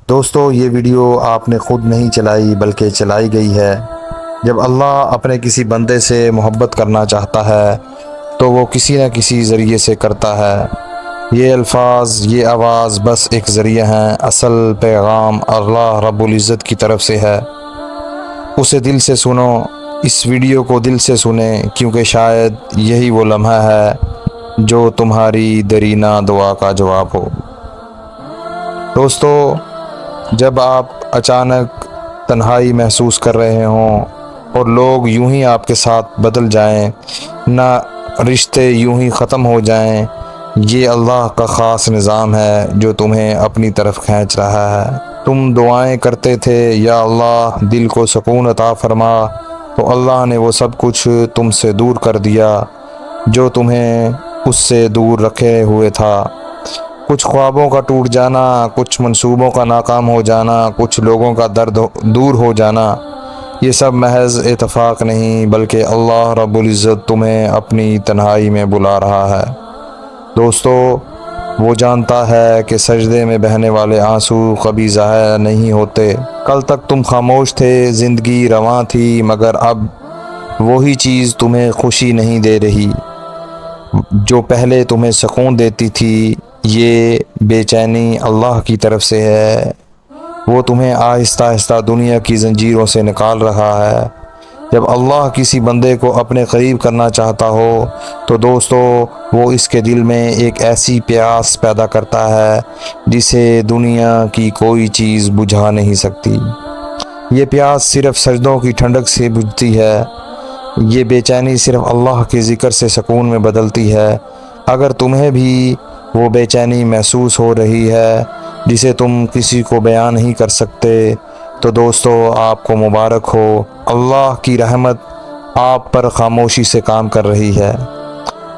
دوستو یہ ویڈیو آپ نے خود نہیں چلائی بلکہ چلائی گئی ہے۔ جب اللہ اپنے کسی بندے سے محبت کرنا چاہتا ہے تو وہ کسی نہ کسی ذریعے سے کرتا ہے۔ یہ الفاظ، یہ آواز بس ایک ذریعہ ہیں، اصل پیغام اللہ رب العزت کی طرف سے ہے۔ اسے دل سے سنو، اس ویڈیو کو دل سے سنیں، کیونکہ شاید یہی وہ لمحہ ہے جو تمہاری دیرینہ دعا کا جواب ہو۔ دوستو، جب آپ اچانک تنہائی محسوس کر رہے ہوں اور لوگ یوں ہی آپ کے ساتھ بدل جائیں، نہ رشتے یوں ہی ختم ہو جائیں، یہ اللہ کا خاص نظام ہے جو تمہیں اپنی طرف کھینچ رہا ہے۔ تم دعائیں کرتے تھے، یا اللہ دل کو سکون عطا فرما، تو اللہ نے وہ سب کچھ تم سے دور کر دیا جو تمہیں اس سے دور رکھے ہوئے تھا۔ کچھ خوابوں کا ٹوٹ جانا، کچھ منصوبوں کا ناکام ہو جانا، کچھ لوگوں کا درد دور ہو جانا، یہ سب محض اتفاق نہیں بلکہ اللہ رب العزت تمہیں اپنی تنہائی میں بلا رہا ہے۔ دوستو، وہ جانتا ہے کہ سجدے میں بہنے والے آنسو کبھی ضائع نہیں ہوتے۔ کل تک تم خاموش تھے، زندگی رواں تھی، مگر اب وہی چیز تمہیں خوشی نہیں دے رہی جو پہلے تمہیں سکون دیتی تھی۔ یہ بے چینی اللہ کی طرف سے ہے، وہ تمہیں آہستہ آہستہ دنیا کی زنجیروں سے نکال رہا ہے۔ جب اللہ کسی بندے کو اپنے قریب کرنا چاہتا ہو تو دوستو، وہ اس کے دل میں ایک ایسی پیاس پیدا کرتا ہے جسے دنیا کی کوئی چیز بجھا نہیں سکتی۔ یہ پیاس صرف سجدوں کی ٹھنڈک سے بجھتی ہے، یہ بے چینی صرف اللہ کے ذکر سے سکون میں بدلتی ہے۔ اگر تمہیں بھی وہ بے چینی محسوس ہو رہی ہے جسے تم کسی کو بیان نہیں کر سکتے، تو دوستو آپ کو مبارک ہو، اللہ کی رحمت آپ پر خاموشی سے کام کر رہی ہے۔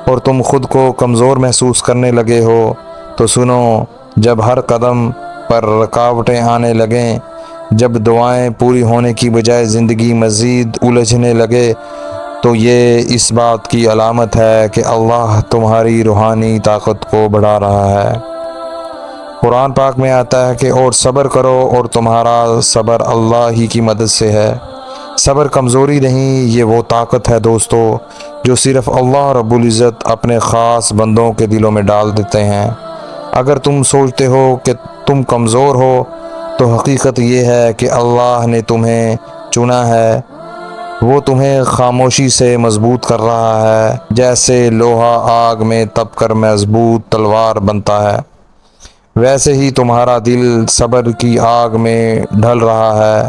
اور تم خود کو کمزور محسوس کرنے لگے ہو تو سنو، جب ہر قدم پر رکاوٹیں آنے لگیں، جب دعائیں پوری ہونے کی بجائے زندگی مزید الجھنے لگے، تو یہ اس بات کی علامت ہے کہ اللہ تمہاری روحانی طاقت کو بڑھا رہا ہے۔ قرآن پاک میں آتا ہے کہ اور صبر کرو، اور تمہارا صبر اللہ ہی کی مدد سے ہے۔ صبر کمزوری نہیں، یہ وہ طاقت ہے دوستو جو صرف اللہ رب العزت اپنے خاص بندوں کے دلوں میں ڈال دیتے ہیں۔ اگر تم سوچتے ہو کہ تم کمزور ہو تو حقیقت یہ ہے کہ اللہ نے تمہیں چنا ہے۔ وہ تمہیں خاموشی سے مضبوط کر رہا ہے، جیسے لوہا آگ میں تپ کر مضبوط تلوار بنتا ہے، ویسے ہی تمہارا دل صبر کی آگ میں ڈھل رہا ہے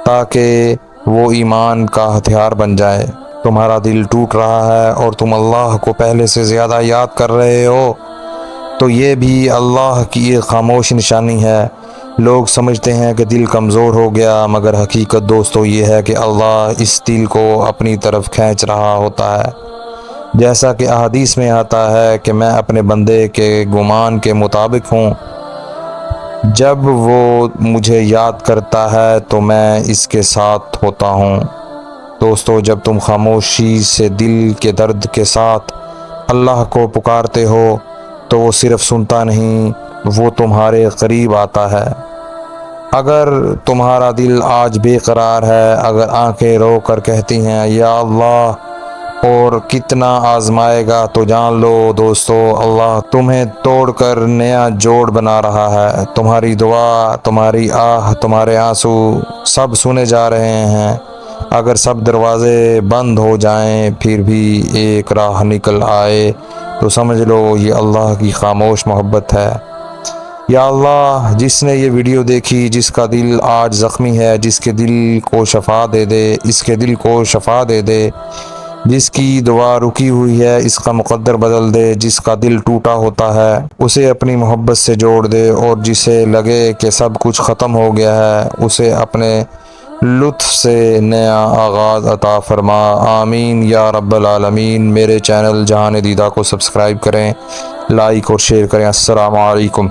تاکہ وہ ایمان کا ہتھیار بن جائے۔ تمہارا دل ٹوٹ رہا ہے اور تم اللہ کو پہلے سے زیادہ یاد کر رہے ہو، تو یہ بھی اللہ کی ایک خاموش نشانی ہے۔ لوگ سمجھتے ہیں کہ دل کمزور ہو گیا، مگر حقیقت دوستو یہ ہے کہ اللہ اس دل کو اپنی طرف کھینچ رہا ہوتا ہے۔ جیسا کہ احادیث میں آتا ہے کہ میں اپنے بندے کے گمان کے مطابق ہوں، جب وہ مجھے یاد کرتا ہے تو میں اس کے ساتھ ہوتا ہوں۔ دوستو، جب تم خاموشی سے دل کے درد کے ساتھ اللہ کو پکارتے ہو تو وہ صرف سنتا نہیں، وہ تمہارے قریب آتا ہے۔ اگر تمہارا دل آج بے قرار ہے، اگر آنکھیں رو کر کہتی ہیں یا اللہ اور کتنا آزمائے گا، تو جان لو دوستو، اللہ تمہیں توڑ کر نیا جوڑ بنا رہا ہے۔ تمہاری دعا، تمہاری آہ، تمہارے آنسو سب سنے جا رہے ہیں۔ اگر سب دروازے بند ہو جائیں پھر بھی ایک راہ نکل آئے تو سمجھ لو یہ اللہ کی خاموش محبت ہے۔ یا اللہ، جس نے یہ ویڈیو دیکھی، جس کا دل آج زخمی ہے، جس کے دل کو شفا دے دے، اس کے دل کو شفا دے دے، جس کی دعا رکی ہوئی ہے اس کا مقدر بدل دے، جس کا دل ٹوٹا ہوتا ہے اسے اپنی محبت سے جوڑ دے، اور جسے لگے کہ سب کچھ ختم ہو گیا ہے اسے اپنے لطف سے نیا آغاز عطا فرما۔ آمین یا رب العالمین۔ میرے چینل جہان دیدہ کو سبسکرائب کریں، لائک اور شیئر کریں۔ السلام علیکم۔